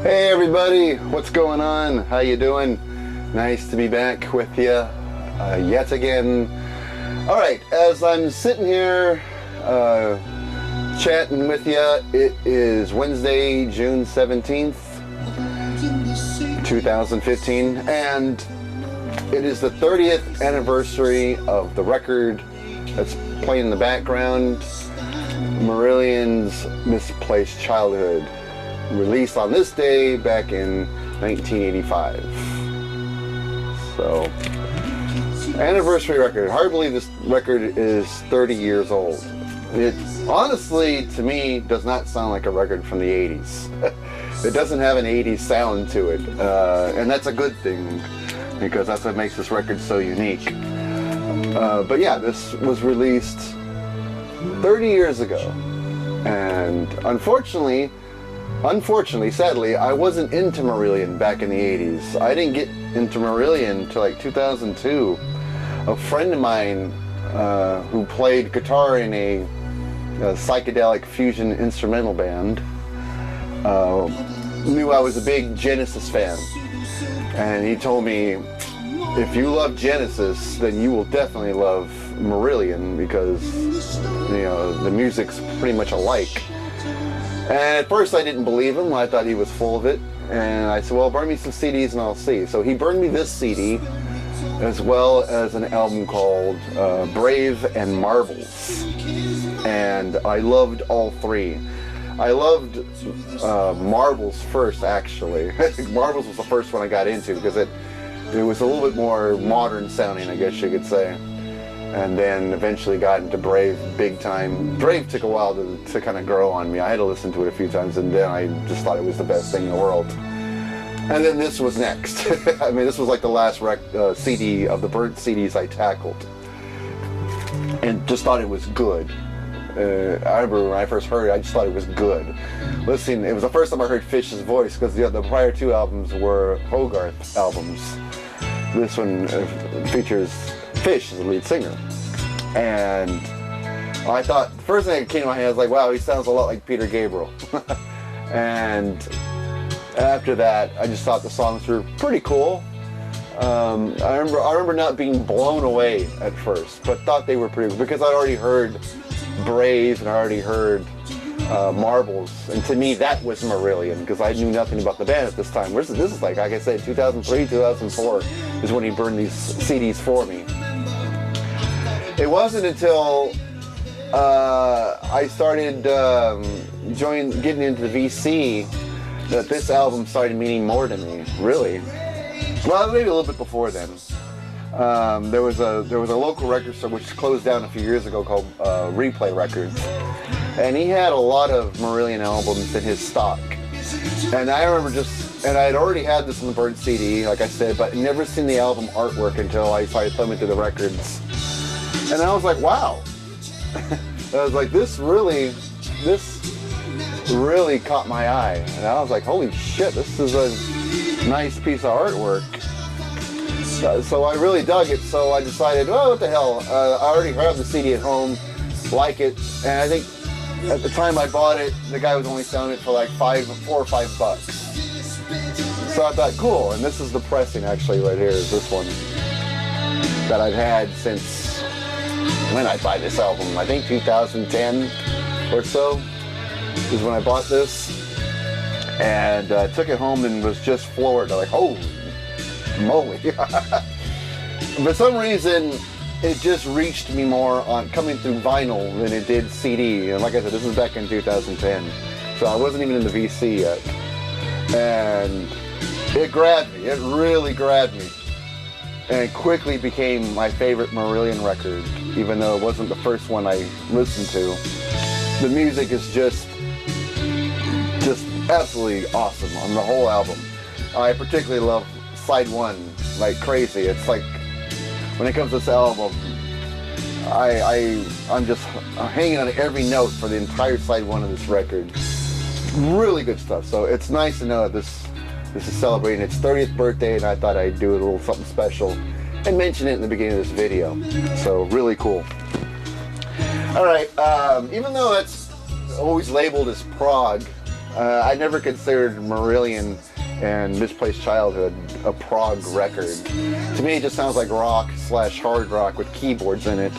Hey everybody, what's going on? How you doing? Nice to be back with you yet again. All right, as I'm sitting here chatting with you, it is Wednesday, June 17th, 2015, and it is the 30th anniversary of the record that's playing in the background, Marillion's Misplaced Childhood, released on this day back in 1985. So, anniversary record. Hard to believe this record is 30 years old. It honestly, to me, does not sound like a record from the 80s. It doesn't have an 80s sound to it, and that's a good thing because that's what makes this record so unique. But yeah, this was released 30 years ago, and unfortunately, sadly, I wasn't into Marillion back in the 80s. I didn't get into Marillion until like 2002. A friend of mine who played guitar in a psychedelic fusion instrumental band knew I was a big Genesis fan. And he told me, if you love Genesis, then you will definitely love Marillion because, you know, the music's pretty much alike. And at first I didn't believe him. I thought he was full of it. And I said, well, burn me some CDs and I'll see. So he burned me this CD, as well as an album called Brave and Marbles. And I loved all three. I loved Marbles first, actually. Marbles was the first one I got into because it was a little bit more modern sounding, I guess you could say. And then eventually got into Brave big time. Brave took a while to kind of grow on me. I had to listen to it a few times, and then I just thought it was the best thing in the world. And then this was next. I mean, this was like the last CD of the burnt CDs I tackled. And just thought it was good. I remember when I first heard it, I just thought it was good. Listen, it was the first time I heard Fish's voice, because the prior two albums were Hogarth albums. This one features Fish as the lead singer. And I thought, the first thing that came to my head was like, wow, he sounds a lot like Peter Gabriel. And after that, I just thought the songs were pretty cool. I remember not being blown away at first, but thought they were pretty cool because I'd already heard Brave and I already heard Marbles, and to me that was Marillion because I knew nothing about the band at this time. This is like I said, 2003, 2004 is when he burned these CDs for me. It wasn't until I started getting into the VC that this album started meaning more to me, really. Well, maybe a little bit before then. There was a local record store which closed down a few years ago called Replay Records, and he had a lot of Marillion albums in his stock. And I remember and I had already had this on the burnt CD, like I said, but never seen the album artwork until I started thumbing through the records. And I was like, wow. I was like, this really caught my eye. And I was like, holy shit, this is a nice piece of artwork. So I really dug it, so I decided, oh, what the hell, I already have the CD at home, like it, and I think at the time I bought it, the guy was only selling it for like $4 or $5. So I thought, cool, and this is the pressing actually right here, is this one that I've had since, when I buy this album, I think 2010 or so is when I bought this, and I took it home and was just floored, like, holy moly. For some reason, it just reached me more on coming through vinyl than it did CD. And like I said, this was back in 2010. So I wasn't even in the VC yet. And it grabbed me. It really grabbed me. And it quickly became my favorite Marillion record, even though it wasn't the first one I listened to. The music is just absolutely awesome on the whole album. I particularly love Side 1 like crazy. It's like, when it comes to this album, I'm just hanging on every note for the entire Side 1 of this record. Really good stuff. So it's nice to know that this is celebrating its 30th birthday, and I thought I'd do a little something special and mention it in the beginning of this video. So really cool. All right, even though it's always labeled as prog, I never considered Marillion and Misplaced Childhood a prog record. To me, it just sounds like rock / hard rock with keyboards in it.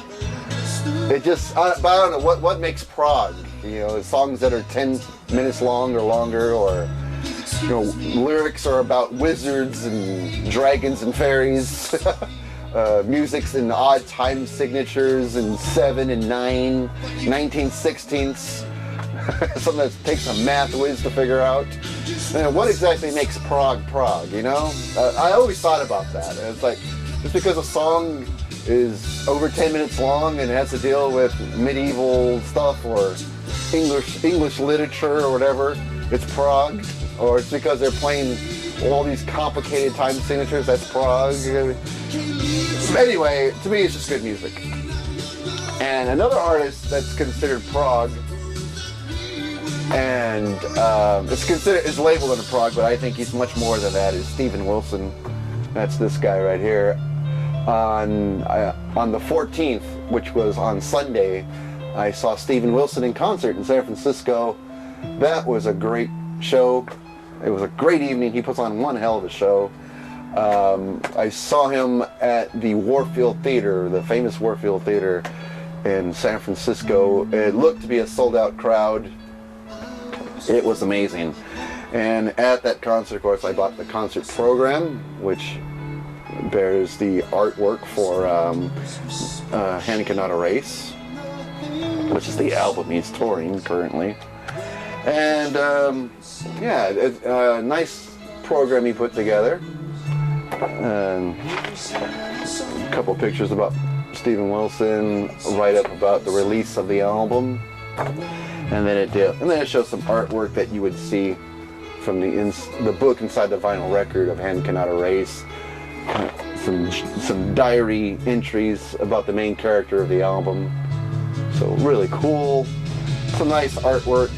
It just, but I don't know, what makes prog? You know, songs that are 10 minutes long or longer, or, you know, lyrics are about wizards and dragons and fairies. Music's in odd time signatures and 7 and 9, 19/16ths. Something that takes some math whiz to figure out. And what exactly makes prog, you know? I always thought about that. And it's like, just because a song is over 10 minutes long and it has to deal with medieval stuff or English literature or whatever, it's prog. Or it's because they're playing all these complicated time signatures, that's prog. Anyway, to me it's just good music. And another artist that's considered prog, and it's labeled under prog, but I think he's much more than that, is Steven Wilson. That's this guy right here. On the 14th, which was on Sunday, I saw Steven Wilson in concert in San Francisco. That was a great show. It was a great evening. He puts on one hell of a show. I saw him at the Warfield Theater, the famous Warfield Theater in San Francisco. It looked to be a sold-out crowd. It was amazing. And at that concert, of course, I bought the concert program, which bears the artwork for Hanukkah Not a Race, which is the album he's touring currently. And yeah, it's a nice program he put together. And a couple pictures about Steven Wilson, write up about the release of the album, and then it shows some artwork that you would see from the book inside the vinyl record of Hanukkah Not a Race. Some diary entries about the main character of the album. So really cool. Some nice artwork,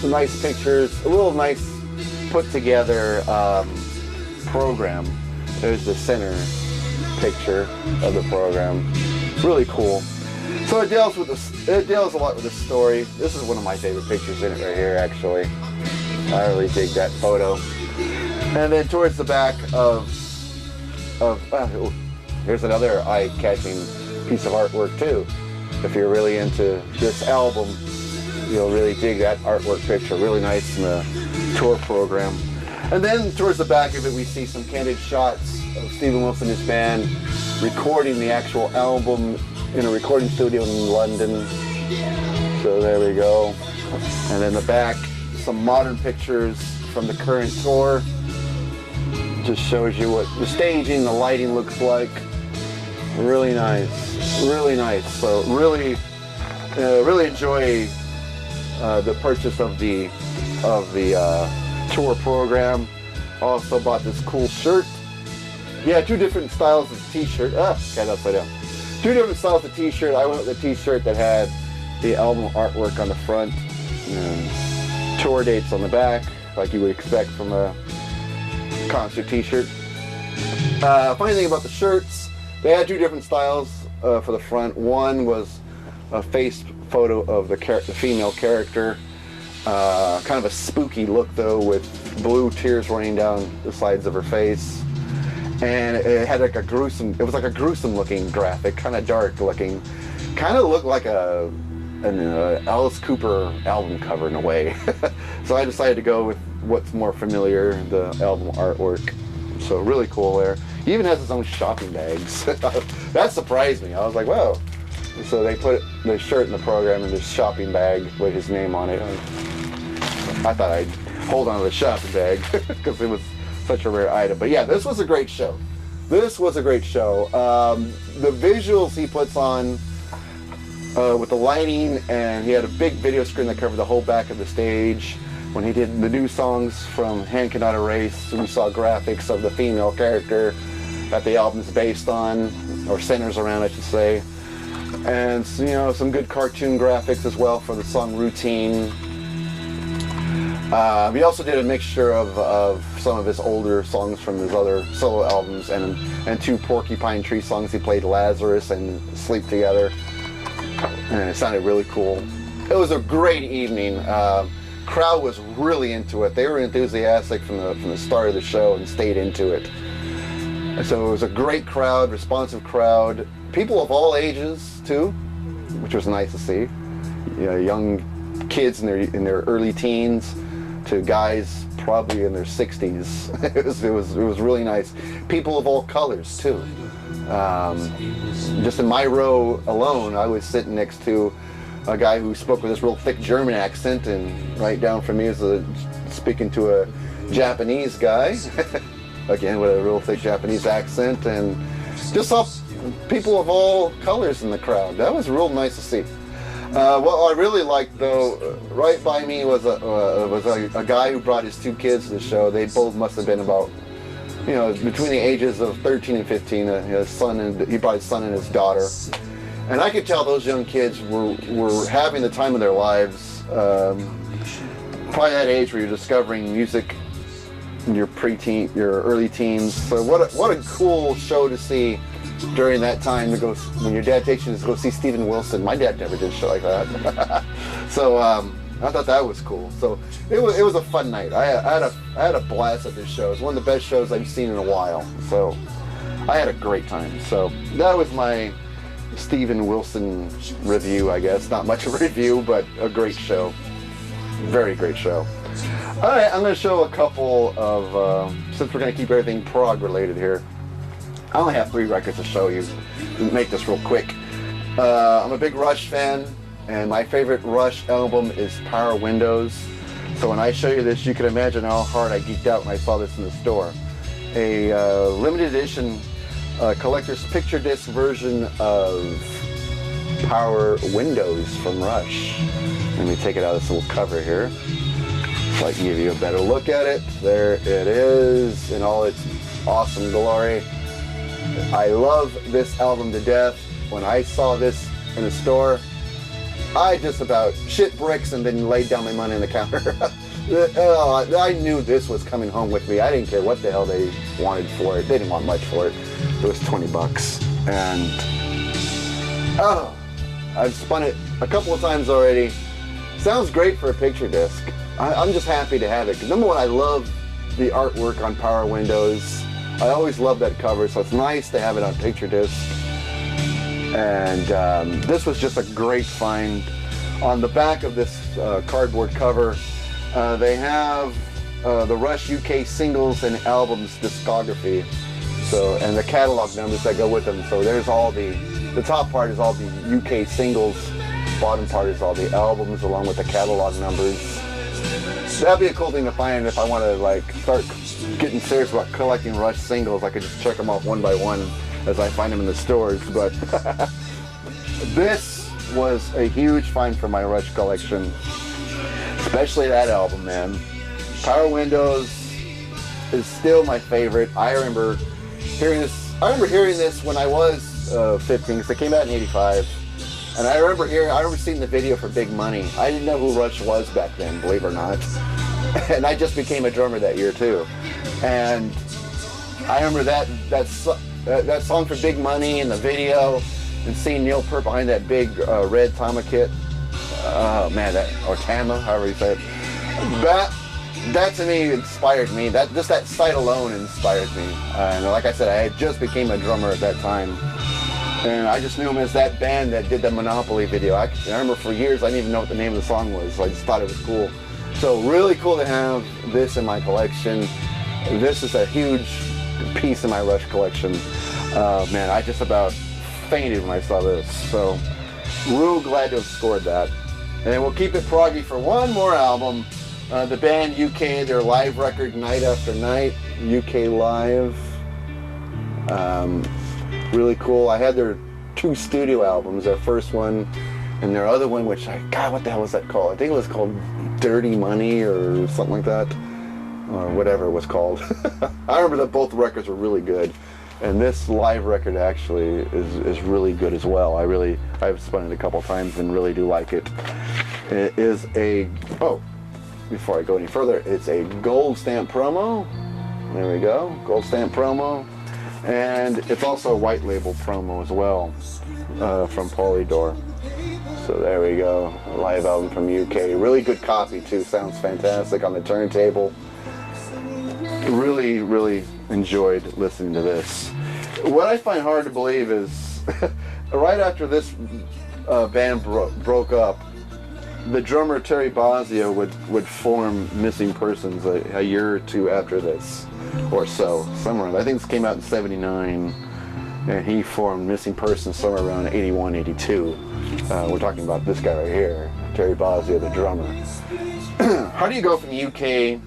some nice pictures, a little nice put together program. There's the center picture of the program. Really cool. So it deals a lot with the story. This is one of my favorite pictures in it right here, actually. I really dig that photo. And then towards the back here's another eye-catching piece of artwork too. If you're really into this album, you'll really dig that artwork picture. Really nice in the tour program. And then towards the back of it, we see some candid shots of Steven Wilson and his band recording the actual album in a recording studio in London. So there we go. And then the back, some modern pictures from the current tour. Just shows you what the staging, the lighting looks like. Really nice, really nice. So really enjoy the purchase of the tour program. Also bought this cool shirt. Yeah, 2 different styles of t-shirt. Got upside down. 2 different styles of t-shirt. I went with the t-shirt that had the album artwork on the front, and tour dates on the back, like you would expect from a concert t-shirt. Funny thing about the shirts, they had 2 different styles for the front. One was a face photo of the female character, kind of a spooky look though, with blue tears running down the sides of her face, and it had like a gruesome looking graphic, kind of dark looking, kind of looked like an Alice Cooper album cover in a way. So I decided to go with what's more familiar, the album artwork. So really cool there. He even has his own shopping bags. That surprised me. I was like, wow. So they put the shirt in the program and this shopping bag with his name on it. I thought I'd hold on to the shopping bag because it was such a rare item. But yeah, this was a great show. This was a great show. The visuals he puts on with the lighting, and he had a big video screen that covered the whole back of the stage. When he did the new songs from Hanukkah Not a Race, we saw graphics of the female character that the album's based on, or centers around, I should say. And you know, some good cartoon graphics as well for the song Routine. He also did a mixture of some of his older songs from his other solo albums, and 2 Porcupine Tree songs. He played Lazarus and Sleep Together, and it sounded really cool. It was a great evening. crowd was really into it. They were enthusiastic from the start of the show and stayed into it. And so it was a great crowd, responsive crowd. People of all ages too, which was nice to see. You know, young kids in their early teens to guys probably in their 60s. it was really nice. People of all colors too. Just in my row alone, I was sitting next to a guy who spoke with this real thick German accent, and right down from me is speaking to a Japanese guy, again with a real thick Japanese accent, and just saw people of all colors in the crowd. That was real nice to see. What I really liked, though, right by me was a guy who brought his two kids to the show. They both must have been about, you know, between the ages of 13 and 15. His son, and he brought his son and his daughter. And I could tell those young kids were having the time of their lives. Probably that age where you're discovering music in your preteen, your early teens. So what a cool show to see during that time to go when your dad takes you to go see Steven Wilson. My dad never did shit like that. So I thought that was cool. So it was a fun night. I had a blast at this show. It's one of the best shows I've seen in a while. So I had a great time. So that was my Steven Wilson review, I guess. Not much of a review, but a great show. Very great show. All right, I'm going to show a couple of, since we're going to keep everything prog related here, I only have 3 records to show you. Make this real quick. I'm a big Rush fan, and my favorite Rush album is Power Windows. So when I show you this, you can imagine how hard I geeked out when I saw this in the store. A limited edition collector's picture disc version of Power Windows from Rush. Let me take it out of this little cover here so I can give you a better look at it. There it is in all its awesome glory. I love this album to death. When I saw this in the store, I just about shit bricks and then laid down my money on the counter. I knew this was coming home with me. I didn't care what the hell they wanted for it. They didn't want much for it. It was $20. And I've spun it a couple of times already. Sounds great for a picture disc. I'm just happy to have it. Because number one, I love the artwork on Power Windows. I always love that cover, so it's nice to have it on picture disc. And this was just a great find. On the back of this cardboard cover, they have the Rush UK singles and albums discography. So, and the catalog numbers that go with them. So there's all the top part is all the UK singles, bottom part is all the albums along with the catalog numbers. That'd be a cool thing to find if I want to like start getting serious about collecting Rush singles. I could just check them off one by one as I find them in the stores. But this was a huge find for my Rush collection, especially that album, man. Power Windows is still my favorite. I remember hearing this when I was 15, because it came out in '85. And I remember seeing the video for Big Money. I didn't know who Rush was back then, believe it or not. And I just became a drummer that year too. And I remember that song for Big Money and the video, and seeing Neil Peart behind that big red Tama kit. Oh man, or Tama, however you say it. That to me inspired me. That sight alone inspired me. And like I said, I had just became a drummer at that time. And I just knew him as that band that did the Monopoly video. I remember for years I didn't even know what the name of the song was, so I just thought it was cool. So really cool to have this in my collection. This is a huge piece of my Rush collection. Man, I just about fainted when I saw this. So real glad to have scored that. And we'll keep it proggy for one more album. The band UK, their live record Night After Night, UK Live. Really cool. I had their 2 studio albums, their first one and their other one, which God, what the hell was that called? I think it was called Dirty Money or something like that, or whatever it was called. I remember that both records were really good, and this live record actually is really good as well. I've spun it a couple times and really do like it. It is before I go any further, it's a gold stamp promo. There we go, gold stamp promo. And it's also a white label promo as well, from Polydor. So there we go, a live album from UK. Really good copy too, sounds fantastic on the turntable. Really, really enjoyed listening to this. What I find hard to believe is, right after this band broke up, the drummer Terry Bozzio would form Missing Persons a year or two after this, or so, somewhere. I think this came out in '79, and he formed Missing Persons somewhere around '81, '82. We're talking about this guy right here, Terry Bozzio, the drummer. How do you go from UK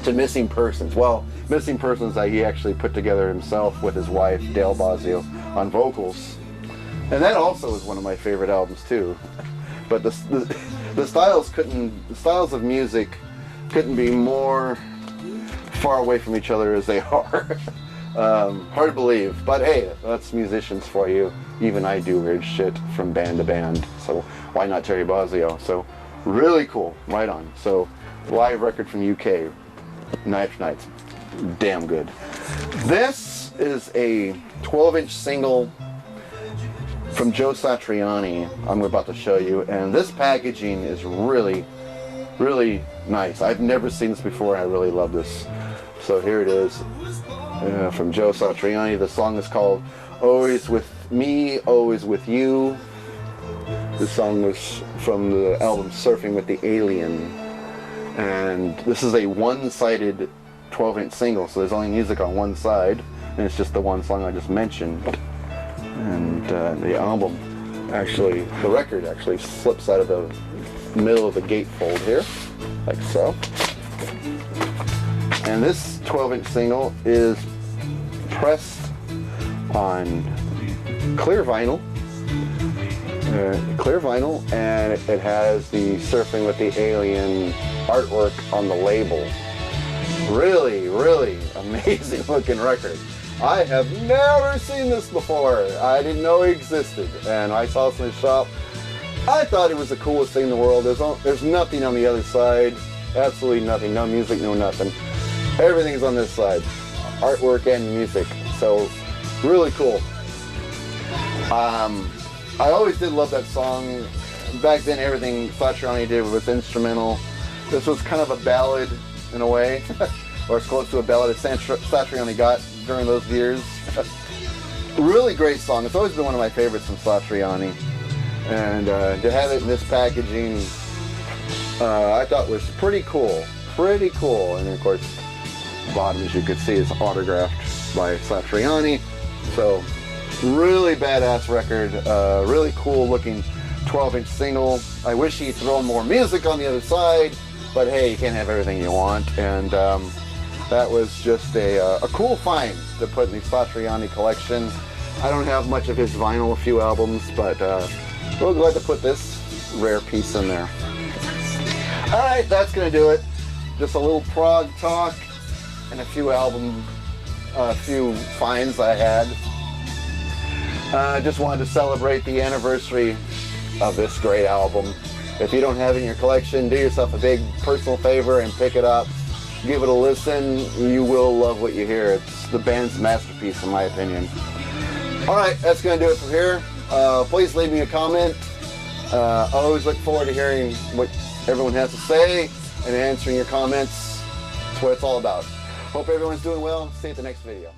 to Missing Persons? Well, Missing Persons he actually put together himself with his wife, Dale Bozzio, on vocals. And that also is one of my favorite albums too. But the styles of music couldn't be more far away from each other as they are. Hard to believe, but hey, that's musicians for you. Even I do weird shit from band to band, so why not Terry Bozzio? So really cool, right on. So live record from UK, Night After Night, damn good. This is a 12-inch single from Joe Satriani I'm about to show you, and this packaging is really, really nice. I've never seen this before, and I really love this. So here it is, from Joe Satriani. The song is called Always With Me, Always With You. This song was from the album Surfing with the Alien, and this is a one-sided 12-inch single, so there's only music on one side, and it's just the one song I just mentioned. And the album, actually, the record actually slips out of the middle of the gatefold here, like so. And this 12-inch single is pressed on clear vinyl, and it has the Surfing with the Alien artwork on the label. Really, really amazing looking record. I have never seen this before. I didn't know it existed, and I saw this in the shop. I thought it was the coolest thing in the world. There's nothing on the other side, absolutely nothing. No music, no nothing. Everything's on this side, artwork and music. So really cool. I always did love that song. Back then, everything Satriani did was instrumental. This was kind of a ballad in a way, or as close to a ballad as Satriani got during those years. Really great song. It's always been one of my favorites from Satriani, and to have it in this packaging, I thought was pretty cool. And of course, the bottom, as you could see, is autographed by Satriani. So really badass record. Really cool looking 12-inch single. I wish he'd thrown more music on the other side, but hey, you can't have everything you want. And that was just a cool find to put in the Satriani collection. I don't have much of his vinyl, a few albums, but we're glad to put this rare piece in there. All right, that's gonna do it. Just a little prog talk and a few finds I had. Just wanted to celebrate the anniversary of this great album. If you don't have it in your collection, do yourself a big personal favor and pick it up. Give it a listen. You will love what you hear. It's the band's masterpiece, in my opinion. All right, that's going to do it from here. Please leave me a comment. I always look forward to hearing what everyone has to say and answering your comments. That's what it's all about. Hope everyone's doing well. See you at the next video.